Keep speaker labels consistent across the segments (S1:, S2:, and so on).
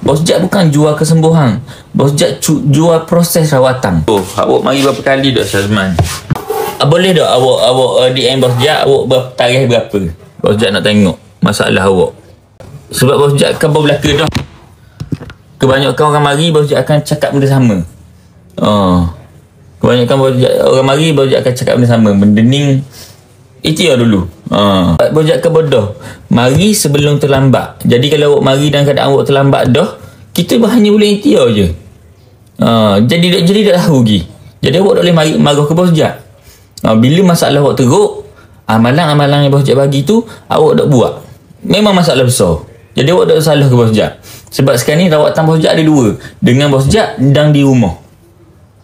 S1: Bos Jack bukan jual kesembuhan. Bos Jack jual proses rawatan. Oh, awak mari berapa kali dah Syazman? Boleh tak awak DM Bos Jack, awak tarikh berapa? Bos Jack nak tengok masalah awak. Sebab Bos Jack kan berbelaka dah. Kebanyakan orang mari, Bos Jack akan cakap benda sama. Kebanyakan orang mari, Bos Jack akan cakap benda sama. Benda ni ikhtiar dulu. Bos Jack ke bodoh. Mari sebelum terlambat. Jadi kalau awak mari dalam keadaan awak terlambat dah, kita hanya boleh ikhtiar je. Jadi tak tahu lagi. Jadi awak tak boleh marah ke Bos Jack. Bila masalah awak teruk, amalan-amalan yang Bos Jack bagi tu awak tak buat, memang masalah besar. Jadi awak tak salah ke Bos Jack. Sebab sekarang ni rawatan Bos Jack ada dua, dengan Bos Jack dan di rumah.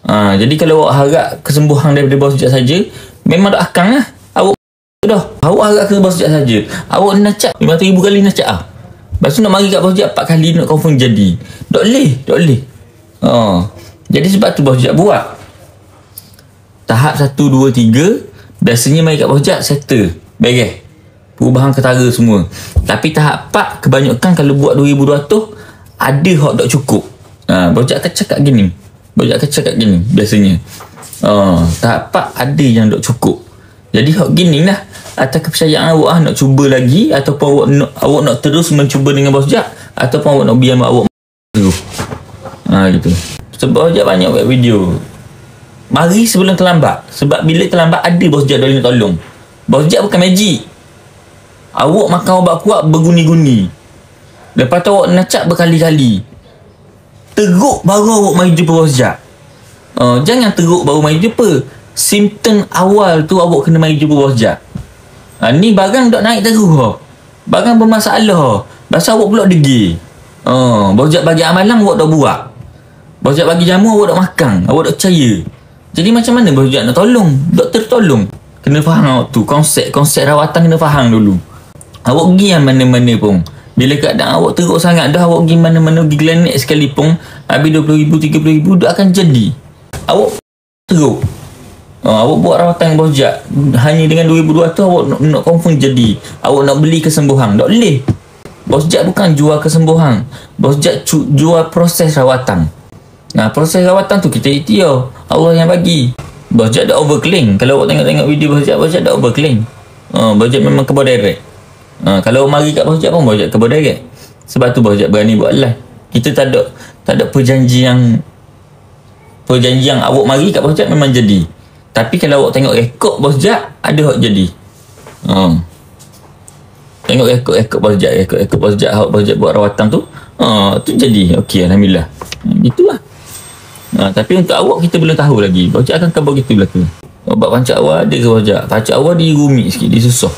S1: Jadi kalau awak harap kesembuhan daripada Bos Jack saja, memang tak akan lah. Awak harap ke Bos Jack saja, awak nak cak 5,000 kali nak cak lepas tu nak mari kat Bos Jack 4 kali nak confirm jadi. Tak boleh. Jadi sebab tu Bos Jack buat tahap 1, 2, 3. Biasanya mari kat Bos Jack settle beres perubahan ketara semua. Tapi tahap 4 kebanyakan kalau buat 2,200 ada hak tak cukup. Bos Jack akan cakap gini. Biasanya tahap 4 ada yang tak cukup. Jadi hak gini lah, atas kepercayaan awak nak cuba lagi, ataupun awak nak terus mencuba dengan Bos Jack, ataupun awak nak biar awak terus. Gitu. Sebab Bos Jack banyak buat video. Mari sebelum terlambat. Sebab bila terlambat ada Bos Jack boleh tolong. Bos Jack bukan magic. Awak makan ubat kuat berguni-guni. Lepas tu awak nacak berkali-kali. Teruk baru awak mari jumpa Bos Jack. Jangan teruk baru mari jumpa. Simptom awal tu awak kena mari jumpa Bos Jack. Ni barang tak naik terus. Barang bermasalah. Pasal awak pula degil. Bos Jack bagi amalan awak tak buat. Bos Jack bagi jamu awak tak makan. Awak tak percaya. Jadi macam mana Bos Jack nak tolong? Doktor tolong. Kena faham awak tu. Konsep rawatan kena faham dulu. Awak pergi yang mana-mana pun. Bila keadaan awak teruk sangat dah, awak pergi mana-mana, pergi klinik sekali pun, habis 20,000, 30,000 dah akan jadi. Awak teruk. Awak buat rawatan Bos Jack hanya dengan 2,200 awak nak confirm jadi. Awak nak beli kesembuhan. Tak boleh. Bos Jack bukan jual kesembuhan. Bos Jack jual proses rawatan. Proses rawatan tu kita ikhtiar. Allah yang bagi. Bos Jack dah overclaim. Kalau awak tengok video Bos Jack dah overclaim. Bos Jack memang kebal direct. Kalau mari kat Bos Jack pun Bos Jack kebal direct. Sebab tu Bos Jack berani buat live. Kita tak ada perjanjian awak mari kat Bos Jack memang jadi. Tapi kalau awak tengok rekod Bos Jack, ada hak jadi. Tengok rekod Bos Jack, rekod Bos Jack, Bos Jack buat rawatan tu, tu jadi. Okey, alhamdulillah. Gitulah. Tapi untuk awak kita belum tahu lagi. Bos Jack akan khabar gitu belaka. Obat pancak awal ada ke Bos Jack? Pancak awal dia rumit sikit, dia susah.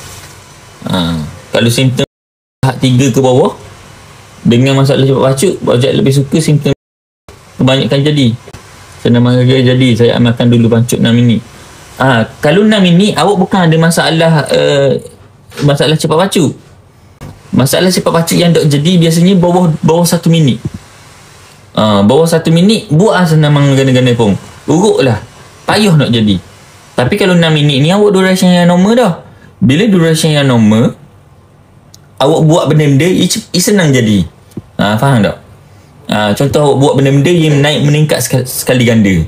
S1: Kalau simptom tahap 3 ke bawah dengan masalah cepat pacuk, Bos Jack lebih suka simptom kebanyakan jadi. Senang marga jadi, saya amalkan dulu pancuk 6 minit. Kalau 6 minit awak bukan ada masalah cepat pacuk. Masalah cepat pacuk yang tak jadi biasanya bawah 1 minit. Bawah 1 minit buat senang gana-gana pun. Uruk lah. Payuh nak jadi. Tapi kalau 6 minit ni awak duration yang normal dah. Bila duration yang normal, awak buat benda-benda senang jadi. Faham tak? Contoh awak buat benda-benda yang meningkat sekali ganda.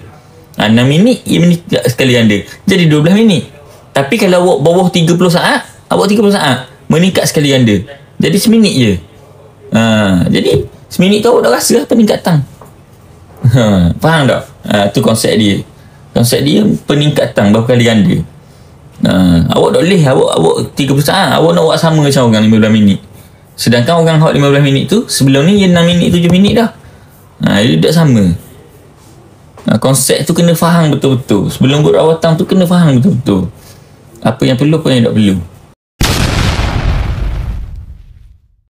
S1: 6 minit ia meningkat sekali ganda, jadi 12 minit. Tapi kalau awak bawah 30 saat, awak 30 saat meningkat sekali ganda, jadi seminit je. Jadi seminit tu awak dah rasa peningkatan. Faham tak? Tu konsep dia. Konsep dia peningkatan berapa kali ganda. Awak tak boleh awak 30 saat awak nak buat sama macam orang 15 minit. Sedangkan orang hot 15 minit tu sebelum ni dia 6 minit 7 minit dah. Dia tak sama. Konsep tu kena faham betul-betul. Sebelum buat rawatan tu kena faham betul-betul apa yang perlu, apa yang tak perlu.